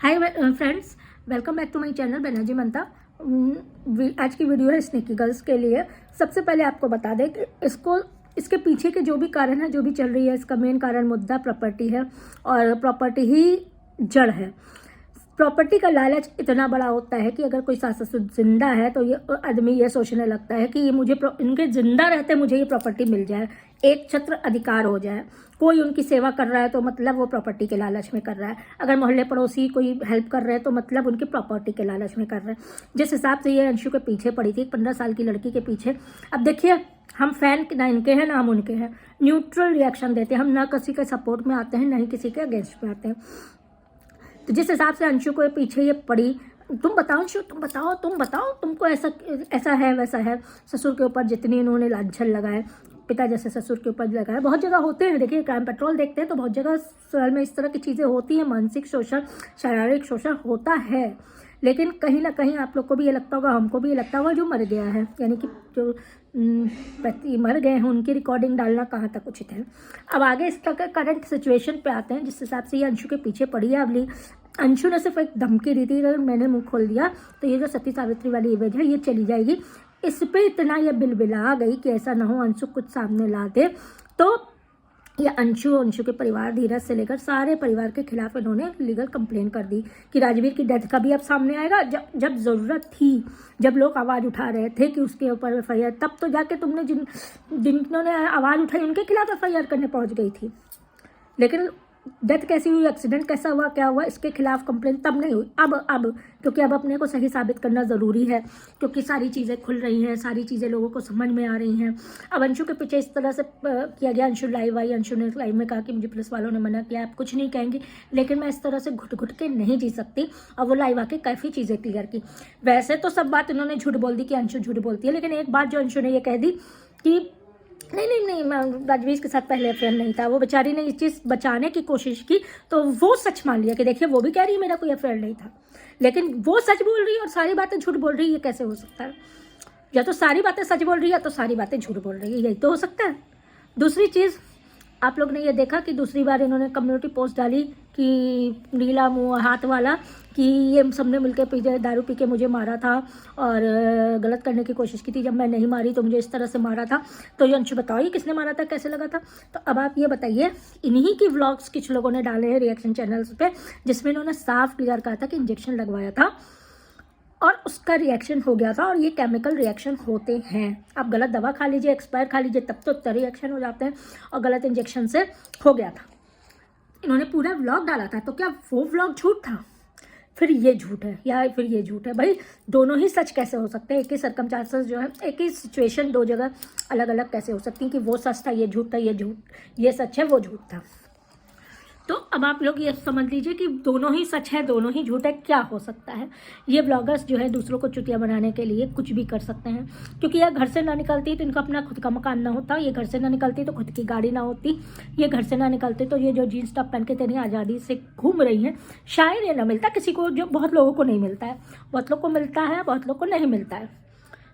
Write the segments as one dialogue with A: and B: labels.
A: Hi friends, welcome back to my channel Banerjee Mamata. आज की video है स्नेकी गर्ल्स के लिए। सबसे पहले आपको बता दें कि इसके पीछे के जो भी कारण है, जो भी चल रही है, इसका मेन कारण मुद्दा प्रॉपर्टी है और प्रॉपर्टी ही जड़ है। प्रॉपर्टी का लालच इतना बड़ा होता है कि अगर कोई सास ससुर जिंदा है तो ये आदमी ये सोचने लगता है कि ये मुझे इनके जिंदा रहते मुझे ये प्रॉपर्टी मिल जाए, एक छत्र अधिकार हो जाए। कोई उनकी सेवा कर रहा है तो मतलब वो प्रॉपर्टी के लालच में कर रहा है। अगर मोहल्ले पड़ोसी कोई हेल्प कर रहे हैं तो मतलब उनकी प्रॉपर्टी के लालच में कर रहे हैं। जिस हिसाब से ये अंशु के पीछे पड़ी थी, 15 साल की लड़की के पीछे। अब देखिए, हम फैन ना इनके हैं ना हम उनके हैं, न्यूट्रल रिएक्शन देते हैं। हम ना किसी के सपोर्ट में आते हैं ना ही किसी के अगेंस्ट में आते हैं। तो जिस हिसाब से अंशु को पीछे ये पड़ी, तुम बताओ अंशु, तुम बताओ तुमको ऐसा है वैसा है। ससुर के ऊपर जितनी इन्होंने लांछन लगाए, पिता जैसे ससुर के ऊपर लगाए, बहुत जगह होते हैं। देखिए, क्राइम पेट्रोल देखते हैं तो बहुत जगह शहर में इस तरह की चीज़ें होती हैं। मानसिक शोषण, शारीरिक शोषण होता है। लेकिन कहीं ना कहीं आप लोग को भी ये लगता होगा, हमको भी ये लगता होगा, जो मर गया है यानी कि जो पति मर गए हैं उनकी रिकॉर्डिंग डालना कहाँ तक उचित है। अब आगे इसका करंट सिचुएशन पे आते हैं, जिस हिसाब से ये अंशु के पीछे पड़ी है। अगली अंशु ने सिर्फ एक धमकी दी थी, अगर मैंने मुंह खोल दिया तो ये जो सती सावित्री वाली इमेज है ये चली जाएगी। इस पे इतना ये बिलबिला गई कि ऐसा ना हो अंशु कुछ सामने ला दे। तो ये अंशु के परिवार, धीरज से लेकर सारे परिवार के खिलाफ इन्होंने लीगल कंप्लेन कर दी कि राजवीर की डेथ का भी अब सामने आएगा। जब ज़रूरत थी, जब लोग आवाज़ उठा रहे थे कि उसके ऊपर एफआईआर, तब तो जाके तुमने जिन्होंने आवाज़ उठाई उनके खिलाफ एफआईआर करने पहुंच गई थी। लेकिन डेथ कैसी हुई, एक्सीडेंट कैसा हुआ, क्या हुआ, इसके खिलाफ कंप्लेन तब नहीं हुई। अब क्योंकि अब अपने को सही साबित करना ज़रूरी है, क्योंकि सारी चीज़ें खुल रही हैं, सारी चीज़ें लोगों को समझ में आ रही हैं। अब अंशु के पीछे इस तरह से किया गया। अंशु लाइव आई, अंशु ने लाइव में कहा कि मुझे पुलिस वालों ने मना किया, आप कुछ नहीं कहेंगी, लेकिन मैं इस तरह से घुट घुट के नहीं जी सकती। और वो लाइव आके काफ़ी चीज़ें क्लियर की। वैसे तो सब बात इन्होंने झूठ बोल दी कि अंशु झूठ बोलती है, लेकिन एक बात जो अंशु ने ये कह दी कि नहीं, मैं राजवीर के साथ पहले अफेयर नहीं था। वो बेचारी ने इस चीज़ बचाने की कोशिश की तो वो सच मान लिया कि देखिए वो भी कह रही है मेरा कोई अफेयर नहीं था, लेकिन वो सच बोल रही है और सारी बातें झूठ बोल रही है। ये कैसे हो सकता है? या तो सारी बातें सच बोल रही है या तो सारी बातें झूठ बोल रही है, यही तो हो सकता है। दूसरी चीज़, आप लोग ने ये देखा कि दूसरी बार इन्होंने कम्युनिटी पोस्ट डाली कि नीला मुँह हाथ वाला, कि ये सबने मिलकर पी दारू पी के मुझे मारा था और गलत करने की कोशिश की थी, जब मैं नहीं मारी तो मुझे इस तरह से मारा था। तो ये अंशु बताओ ये किसने मारा था, कैसे लगा था? तो अब आप ये बताइए। इन्हीं की व्लॉग्स कुछ लोगों ने डाले हैं रिएक्शन चैनल्स पे, जिसमें इन्होंने साफ क्लियर कहा था कि इंजेक्शन लगवाया था और उसका रिएक्शन हो गया था, और ये केमिकल रिएक्शन होते हैं। आप गलत दवा खा लीजिए, एक्सपायर खा लीजिए, तब तो रिएक्शन हो जाते हैं, और गलत इंजेक्शन से हो गया था। इन्होंने पूरा व्लॉग डाला था, तो क्या वो व्लॉग झूठ था? फिर ये झूठ है या फिर ये झूठ है? भाई दोनों ही सच कैसे हो सकते हैं? एक ही सर्कमस्टांसेस जो है, एक ही सिचुएशन दो जगह अलग अलग कैसे हो सकती है कि वो सच था ये झूठ था, ये सच है वो झूठ था? तो अब आप लोग ये समझ लीजिए कि दोनों ही सच है, दोनों ही झूठ है। क्या हो सकता है? ये ब्लॉगर्स जो है दूसरों को चुतिया बनाने के लिए कुछ भी कर सकते हैं, क्योंकि यह घर से ना निकलती तो इनका अपना खुद का मकान ना होता, ये घर से ना निकलती तो खुद की गाड़ी ना होती, ये घर से ना निकलते तो ये जो जीन्स टॉप पहन के इतनी आज़ादी से घूम रही हैं, शायद ये ना मिलता किसी को, जो बहुत लोगों को नहीं मिलता है। बहुत लोग को मिलता है, बहुत लोग को नहीं मिलता है।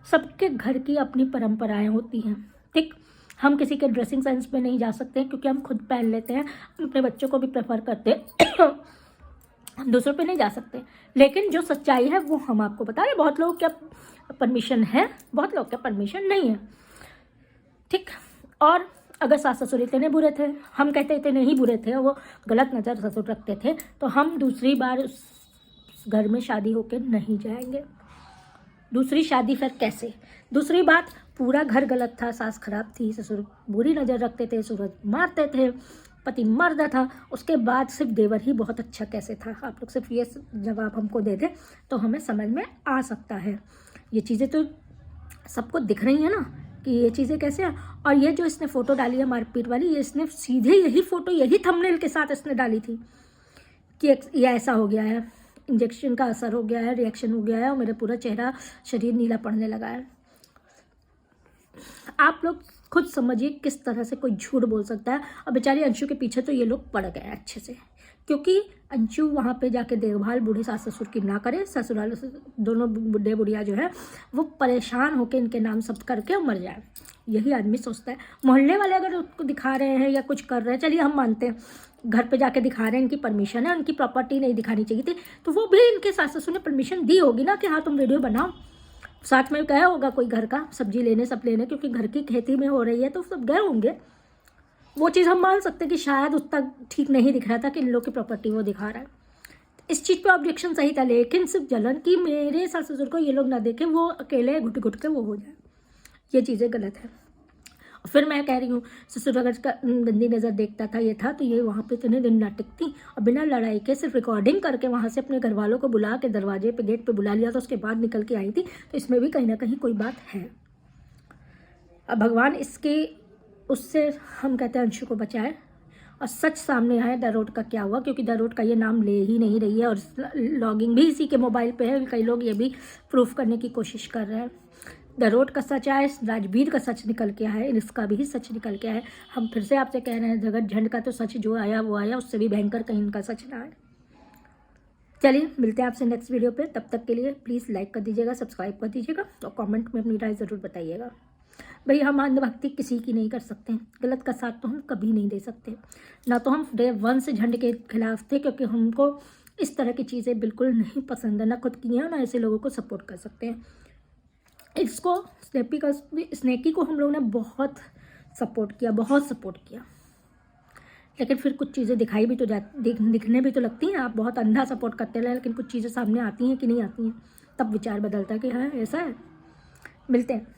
A: सबके घर की अपनी परंपराएँ होती हैं, ठीक। हम किसी के ड्रेसिंग सेंस में नहीं जा सकते क्योंकि हम खुद पहन लेते हैं, अपने बच्चों को भी प्रेफर करते हैं। हम दूसरों पे नहीं जा सकते, लेकिन जो सच्चाई है वो हम आपको बता रहे हैं। बहुत लोगों का परमिशन है, बहुत लोगों का परमिशन नहीं है, ठीक। और अगर सास ससुर इतने बुरे थे, हम कहते इतने नहीं बुरे थे, वो गलत नज़र ससुर रखते थे, तो हम दूसरी बार उस घर में शादी होकर नहीं जाएंगे। दूसरी शादी फिर कैसे? दूसरी बात, पूरा घर गलत था, सास खराब थी, ससुर बुरी नज़र रखते थे, सूरज मारते थे, पति मर्द था, उसके बाद सिर्फ देवर ही बहुत अच्छा कैसे था? आप लोग सिर्फ ये जवाब हमको दे दें तो हमें समझ में आ सकता है। ये चीज़ें तो सबको दिख रही हैं ना कि ये चीज़ें कैसे हैं। और ये जो इसने फ़ोटो डाली है मारपीट वाली, ये इसने सीधे यही फ़ोटो यही थंबनेल के साथ इसने डाली थी कि ये ऐसा हो गया है, इंजेक्शन का असर हो गया है, रिएक्शन हो गया है और मेरा पूरा चेहरा शरीर नीला पड़ने लगा है। आप लोग खुद समझिए किस तरह से कोई झूठ बोल सकता है। और बेचारी अंशु के पीछे तो ये लोग पड़ गए अच्छे से, क्योंकि अंशु वहाँ पे जाके देखभाल बूढ़े सास ससुर की ना करे, ससुराल दोनों बुढ़े बुढ़िया जो है वो परेशान होकर इनके नाम सब करके मर जाए। यही आदमी सोचता है। मोहल्ले वाले अगर उसको दिखा रहे हैं या कुछ कर रहे हैं, चलिए हम मानते हैं, घर पे जाके दिखा रहे हैं, इनकी परमिशन है, उनकी प्रॉपर्टी नहीं दिखानी चाहिए थी, तो वो भी इनके सास ससुर ने परमिशन दी होगी ना कि हाँ तुम वीडियो बनाओ। साथ में गया होगा कोई घर का सब्जी लेने, सब लेने, क्योंकि घर की खेती में हो रही है तो सब गए होंगे। वो चीज़ हम मान सकते हैं कि शायद उस तक ठीक नहीं दिख रहा था कि इन लोग की प्रॉपर्टी वो दिखा रहा है। इस चीज़ पे ऑब्जेक्शन सही था, लेकिन सिर्फ जलन कि मेरे सास ससुर को ये लोग ना देखें, वो अकेले घुट घुट के वो हो जाए, ये चीज़ें गलत है। और फिर मैं कह रही हूँ ससुर अगर इसका गंदी नज़र देखता था, ये था तो ये वहाँ पे इतने दिन ना टिकती और बिना लड़ाई के सिर्फ रिकॉर्डिंग करके वहाँ से अपने घर वालों को बुला के दरवाजे पे गेट पे बुला लिया था, उसके बाद निकल के आई थी। तो इसमें भी कहीं ना कहीं कोई बात है। अब भगवान इसके उससे हम कहते हैं अंशु को बचाए और सच सामने आए दरोट का क्या हुआ, क्योंकि दरोट का ये नाम ले ही नहीं रही है और लॉगिंग भी इसी के मोबाइल पे है। कई लोग ये भी प्रूफ करने की कोशिश कर रहे हैं। दरोट का सच आए, राजवीर का सच निकल के आए, इसका भी सच निकल के आए। हम फिर से आपसे कह रहे हैं जगत झंड का तो सच जो आया वो आया, उससे भी भयंकर कहीं इनका सच ना आए। चलिए मिलते हैं आपसे नेक्स्ट वीडियो पे, तब तक के लिए प्लीज़ लाइक कर दीजिएगा, सब्सक्राइब कर दीजिएगा और कमेंट में अपनी राय ज़रूर बताइएगा। भाई हम अंधभक्ति किसी की नहीं कर सकते, गलत का साथ तो हम कभी नहीं दे सकते। ना तो हम डे 1 से झंड के खिलाफ थे, क्योंकि हमको इस तरह की चीज़ें बिल्कुल नहीं पसंद है, ना खुद की हैं ना ऐसे लोगों को सपोर्ट कर सकते हैं। इसको स्नेकी को हम लोगों ने बहुत सपोर्ट किया, बहुत सपोर्ट किया, लेकिन फिर कुछ चीज़ें दिखाई भी तो दिखने भी तो लगती हैं। आप बहुत अंधा सपोर्ट करते रहे, लेकिन कुछ चीज़ें सामने आती हैं कि नहीं आती हैं, तब विचार बदलता है कि हाँ ऐसा है। मिलते हैं।